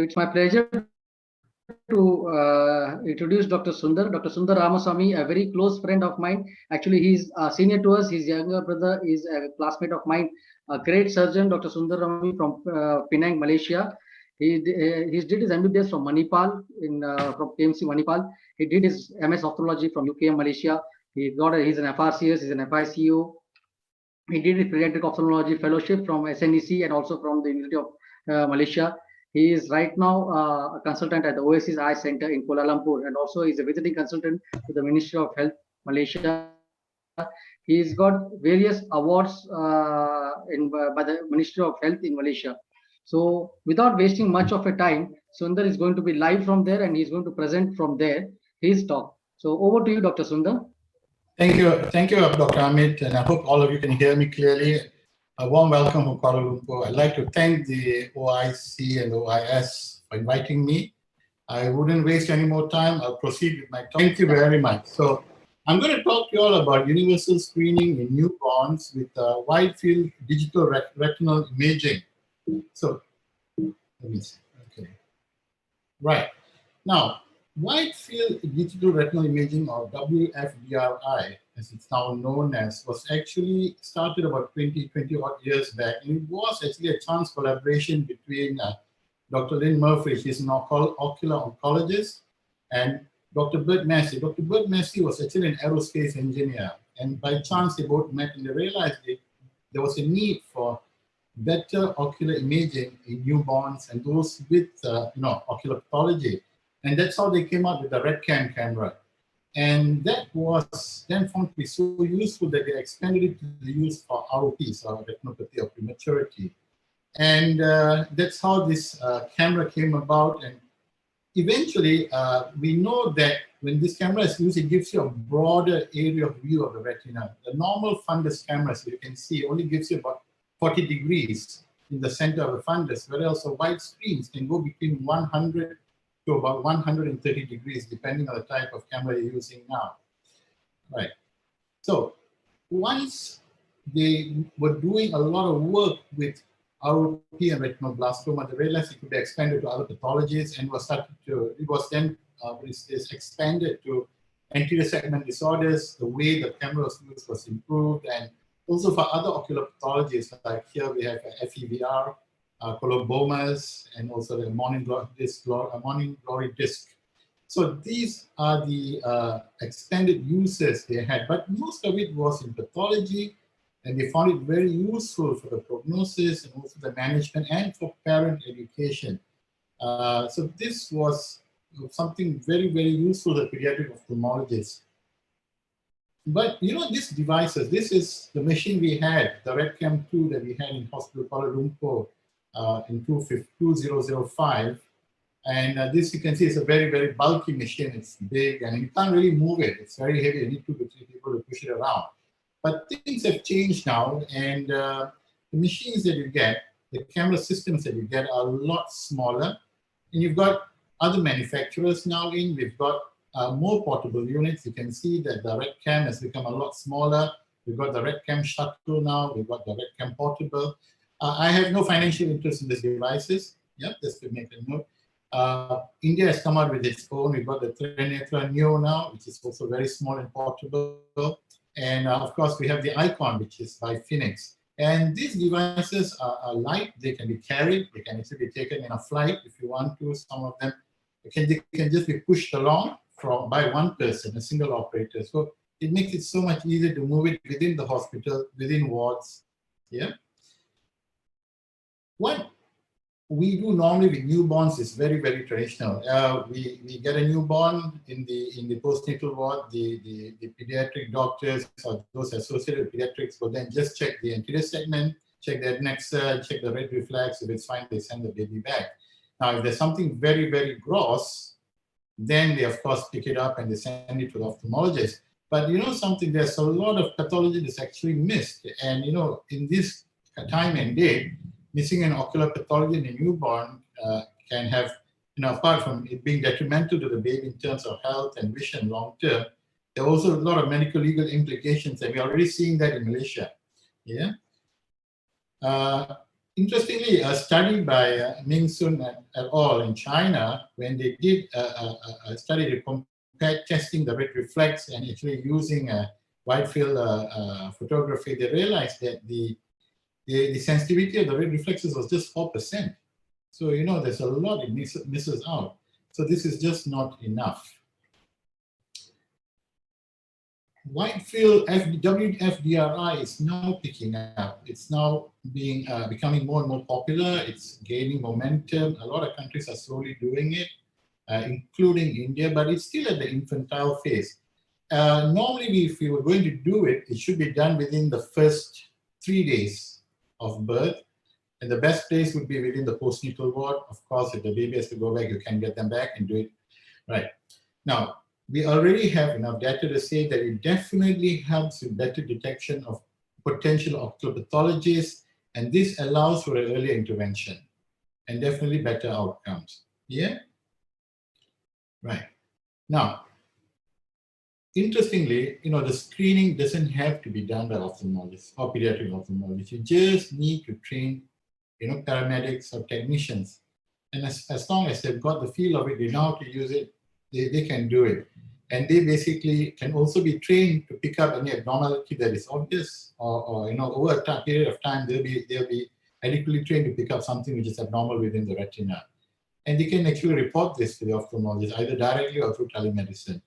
It's my pleasure to introduce Dr. Sunder. Dr. Sunder Ramasamy, a very close friend of mine. Actually, he's senior to us. His younger brother is a classmate of mine, a great surgeon, Dr. Sunder Ramasamy from Penang, Malaysia. He did his MBBS from Manipal from KMC Manipal. He did his MS Ophthalmology from UKM, Malaysia. He's an FRCS, he's an FICO. He did his pediatric ophthalmology fellowship from SNEC and also from the University of Malaysia. He is right now a consultant at the Oasis Eye Center in Kuala Lumpur, and also is a visiting consultant to the Ministry of Health, Malaysia. He's got various awards by the Ministry of Health in Malaysia. So without wasting much of a time, Sunder is going to be live from there, and he's going to present from there his talk. So over to you, Dr. Sunder. Thank you, Dr. Amit, and I hope all of you can hear me clearly. A warm welcome from Kuala Lumpur. I'd like to thank the OIC and OIS for inviting me. I wouldn't waste any more time. I'll proceed with my talk. Thank you very much. So I'm going to talk to you all about universal screening in newborns with wide field digital retinal imaging. So let me see. Okay. Right. Now, wide field digital retinal imaging, or WFDRI, as it's now known as, was actually started about 20 odd years back. And it was actually a chance collaboration between Dr. Lynn Murphy, she's an ocular oncologist, and Dr. Bert Massey. Dr. Bert Massey was actually an aerospace engineer. And by chance, they both met and they realized that there was a need for better ocular imaging in newborns and those with ocular pathology. And that's how they came out with the RedCam camera. And that was then found to be so useful that they expanded it to the use for ROPs, or retinopathy of prematurity. And that's how this camera came about. And eventually, we know that when this camera is used, it gives you a broader area of view of the retina. The normal fundus cameras, you can see, only gives you about 40 degrees in the center of the fundus, whereas the wide screens can go between 100 to about 130 degrees, depending on the type of camera you're using now. Right. So once they were doing a lot of work with ROP and retinoblastoma, they realized it could be expanded to other pathologies, and it was then expanded to anterior segment disorders. The way the camera was used was improved, and also for other ocular pathologies, like here we have FEVR, colobomas, and also the morning glory disc. So these are the extended uses they had, but most of it was in pathology, and they found it very useful for the prognosis and also the management and for parent education. So this was something very, very useful to pediatric ophthalmologists. But these devices, this is the machine we had, the RedCam 2 that we had in Hospital Kuala Lumpur in 2005. And this, you can see, is a very, very bulky machine. It's big and you can't really move it. It's very heavy. You need 2 to 3 people to push it around. But things have changed now, and the machines that you get, the camera systems that you get are a lot smaller. And you've got other manufacturers now in. We've got more portable units. You can see that the RedCam has become a lot smaller. We've got the RedCam Shuttle now. We've got the RedCam Portable. I have no financial interest in these devices. Yep, just to make a note. India has come out with its own. We've got the Trinetra Neo now, which is also very small and portable. And of course, we have the Icon, which is by Phoenix. And these devices are light. They can be carried. They can actually be taken in a flight if you want to. Some of them they can just be pushed along by one person, a single operator. So it makes it so much easier to move it within the hospital, within wards. Yeah. What we do normally with newborns is very, very traditional. We get a newborn in the postnatal ward. The pediatric doctors or those associated with pediatrics will then just check the anterior segment, check the adnexal, check the red reflex. If it's fine, they send the baby back. Now, if there's something very, very gross, then they of course pick it up and they send it to the ophthalmologist. But something, there's a lot of pathology that's actually missed. And in this time and date, missing an ocular pathology in a newborn can have, apart from it being detrimental to the baby in terms of health and vision long term, there are also a lot of medical legal implications, and we're already seeing that in Malaysia. Yeah. interestingly, a study by Ming Sun et al. In China, when they did a study to compare testing the red reflex and actually using a wide field photography, they realized that the sensitivity of the red reflexes was just 4%. So, you know, there's a lot it misses out. So this is just not enough. Wide field WFDRI is now picking up. It's now becoming more and more popular. It's gaining momentum. A lot of countries are slowly doing it, including India, but it's still at the infantile phase. Normally, if you were going to do it, it should be done within the first 3 days of birth. And the best place would be within the postnatal ward. Of course, if the baby has to go back, you can get them back and do it. Right. Now, we already have enough data to say that it definitely helps with better detection of potential ocular pathologies, and this allows for an earlier intervention and definitely better outcomes. Yeah? Right. Now, interestingly, you know, the screening doesn't have to be done by ophthalmologists or pediatric ophthalmologists. You just need to train, you know, paramedics or technicians. And as long as they've got the feel of it, they know how to use it, they can do it. And they basically can also be trained to pick up any abnormality that is obvious, or you know, over a period of time, they'll be adequately trained to pick up something which is abnormal within the retina. And they can actually report this to the ophthalmologist, either directly or through telemedicine.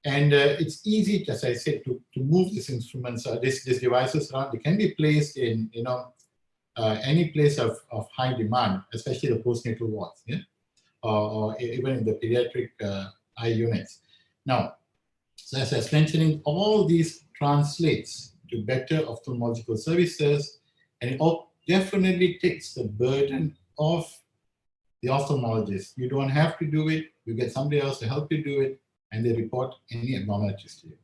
And it's easy, as I said, to move these instruments, these devices around. They can be placed in, you know, any place of high demand, especially the postnatal wards, yeah? Or even in the pediatric eye units. Now, so as I was mentioning, all these translates to better ophthalmological services, and it all definitely takes the burden off the ophthalmologist. You don't have to do it. You get somebody else to help you do it, and they report any abnormalities to you.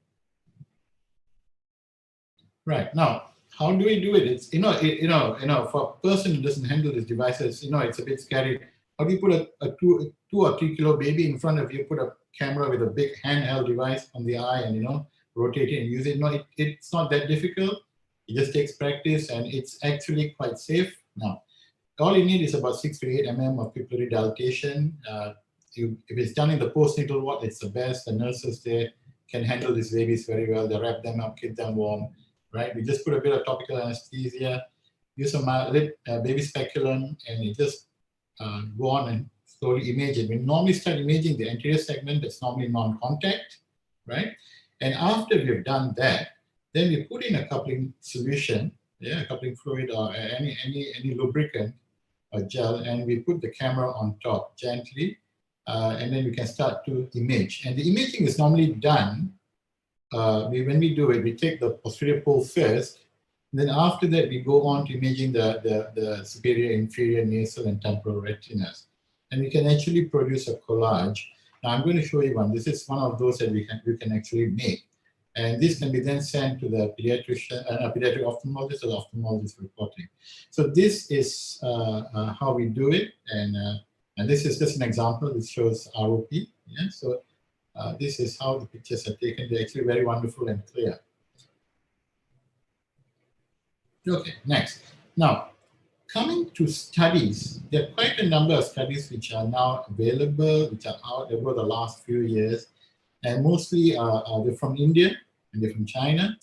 Right. Now, how do we do it? It's, for a person who doesn't handle these devices, you know, it's a bit scary. How do you put a 2 or 3 kilo baby in front of you, put a camera with a big handheld device on the eye and, you know, rotate it and use it? No, it's not that difficult. It just takes practice, and it's actually quite safe. Now, all you need is about 6 to 8 mm of pupillary dilatation. If it's done in the postnatal ward, it's the best. The nurses there can handle these babies very well. They wrap them up, keep them warm, right? We just put a bit of topical anesthesia, use a baby speculum, and you just go on and slowly image it. We normally start imaging the anterior segment that's normally non-contact, right? And after we've done that, then we put in a coupling solution, yeah, a coupling fluid or any lubricant or gel, and we put the camera on top gently, and then we can start to image. And the imaging is normally done, when we do it, we take the posterior pole first, and then after that, we go on to imaging the superior, inferior, nasal, and temporal retinas. And we can actually produce a collage. Now, I'm going to show you one. This is one of those that we can actually make. And this can be then sent to the pediatrician, pediatric ophthalmologist, or the ophthalmologist reporting. So this is how we do it. And this is just an example. This shows ROP. Yeah? So this is how the pictures are taken. They're actually very wonderful and clear. Okay, next. Now, coming to studies, there are quite a number of studies which are now available, which are out over the last few years, and mostly they're from India and they're from China.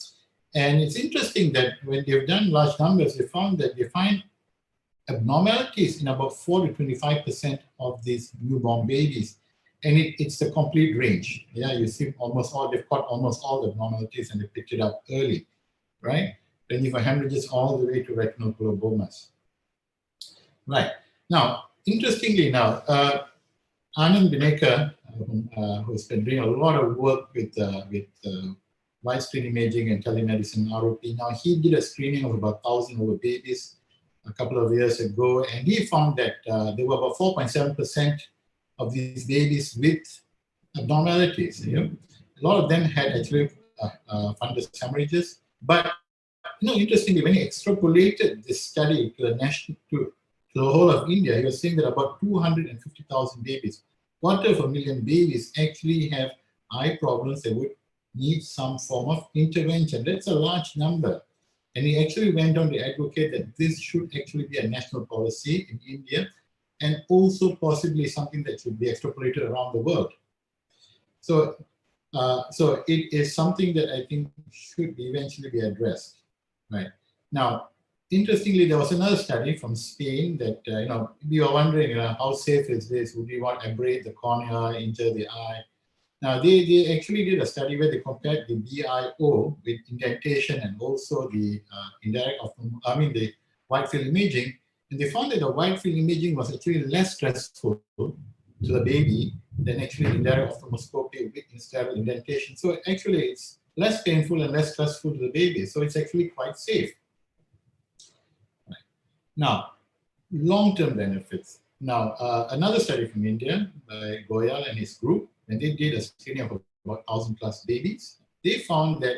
And it's interesting that when they've done large numbers, they found that they find abnormalities in about 4 to 25% of these newborn babies. And it's the complete range. Yeah, you see almost all, they've caught almost all the abnormalities and they picked it up early, right? Ranging from hemorrhages all the way to retinal colobomas. Right. Now, interestingly now, Anand Binekar, who's been doing a lot of work with widescreen imaging and telemedicine, ROP, now he did a screening of about 1,000 over babies a couple of years ago, and he found that there were about 4.7% of these babies with abnormalities. You know? A lot of them had actually fundus hemorrhages, but interestingly, when he extrapolated this study to the whole of India, he was saying that about 250,000 babies, 250,000 babies actually have eye problems that would need some form of intervention. That's a large number. And he actually went on to advocate that this should actually be a national policy in India, and also possibly something that should be extrapolated around the world. So, so it is something that I think should eventually be addressed, right? Now, interestingly, there was another study from Spain that, we were wondering, how safe is this? Would we want to abrade the cornea, injure the eye? Now, they actually did a study where they compared the BIO with indentation and also the the wide field imaging, and they found that the wide field imaging was actually less stressful to the baby than actually indirect ophthalmoscopy with instead indentation. So actually, it's less painful and less stressful to the baby. So it's actually quite safe. Right. Now, long-term benefits. Now, another study from India by Goyal and his group, when they did a screening of about 1,000 plus babies, they found that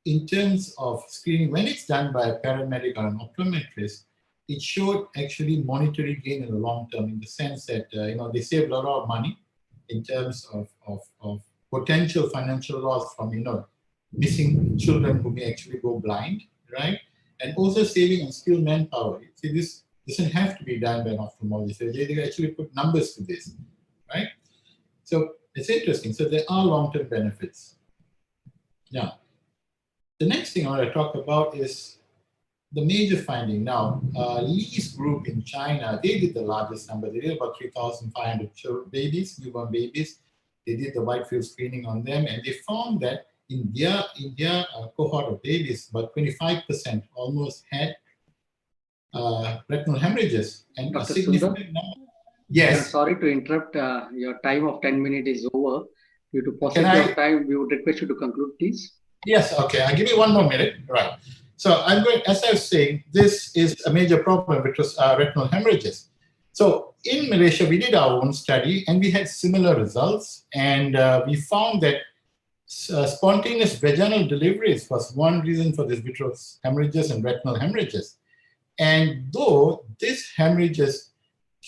in terms of screening, when it's done by a paramedic or an optometrist, it showed actually monetary gain in the long term, in the sense that they saved a lot of money in terms of potential financial loss from missing children who may actually go blind, right? And also saving on skilled manpower. See, this doesn't have to be done by an ophthalmologist. They actually put numbers to this, right? So it's interesting. So there are long-term benefits. Now, the next thing I want to talk about is the major finding. Now, Lee's group in China, they did the largest number. They did about 3,500 babies, newborn babies. They did the wide field screening on them, and they found that in their cohort of babies, about 25% almost had retinal hemorrhages, and Dr. a significant number. Yes. I'm sorry to interrupt. Your time of 10 minutes is over. Due to paucity of time, we would request you to conclude, please. Yes. Okay. I'll give you 1 more minute. Right. So I'm going, as I was saying, this is a major problem, which was retinal hemorrhages. So in Malaysia, we did our own study, and we had similar results. And we found that spontaneous vaginal deliveries was one reason for this vitreous hemorrhages and retinal hemorrhages. And though these hemorrhages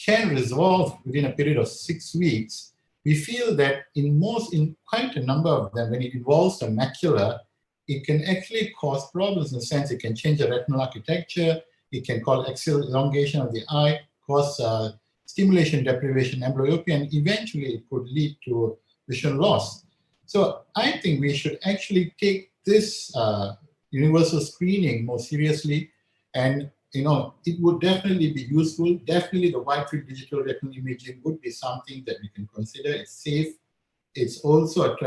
can resolve within a period of 6 weeks, we feel that in quite a number of them, when it involves the macula, it can actually cause problems in the sense it can change the retinal architecture, it can cause axial elongation of the eye, cause stimulation deprivation, amblyopia, and eventually it could lead to vision loss. So I think we should actually take this universal screening more seriously, and it would definitely be useful. Definitely the wide field digital retinal imaging would be something that we can consider. It's safe. It's also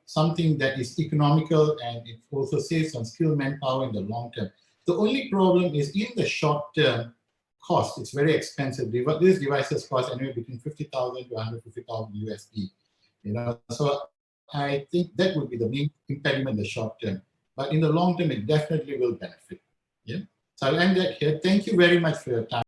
something that is economical, and it also saves on skilled manpower in the long term. The only problem is in the short term cost. It's very expensive. These devices cost anywhere between 50,000 to 150,000 USD. So I think that would be the main impediment in the short term. But in the long term, it definitely will benefit. Yeah. So I'll end that here. Thank you very much for your time.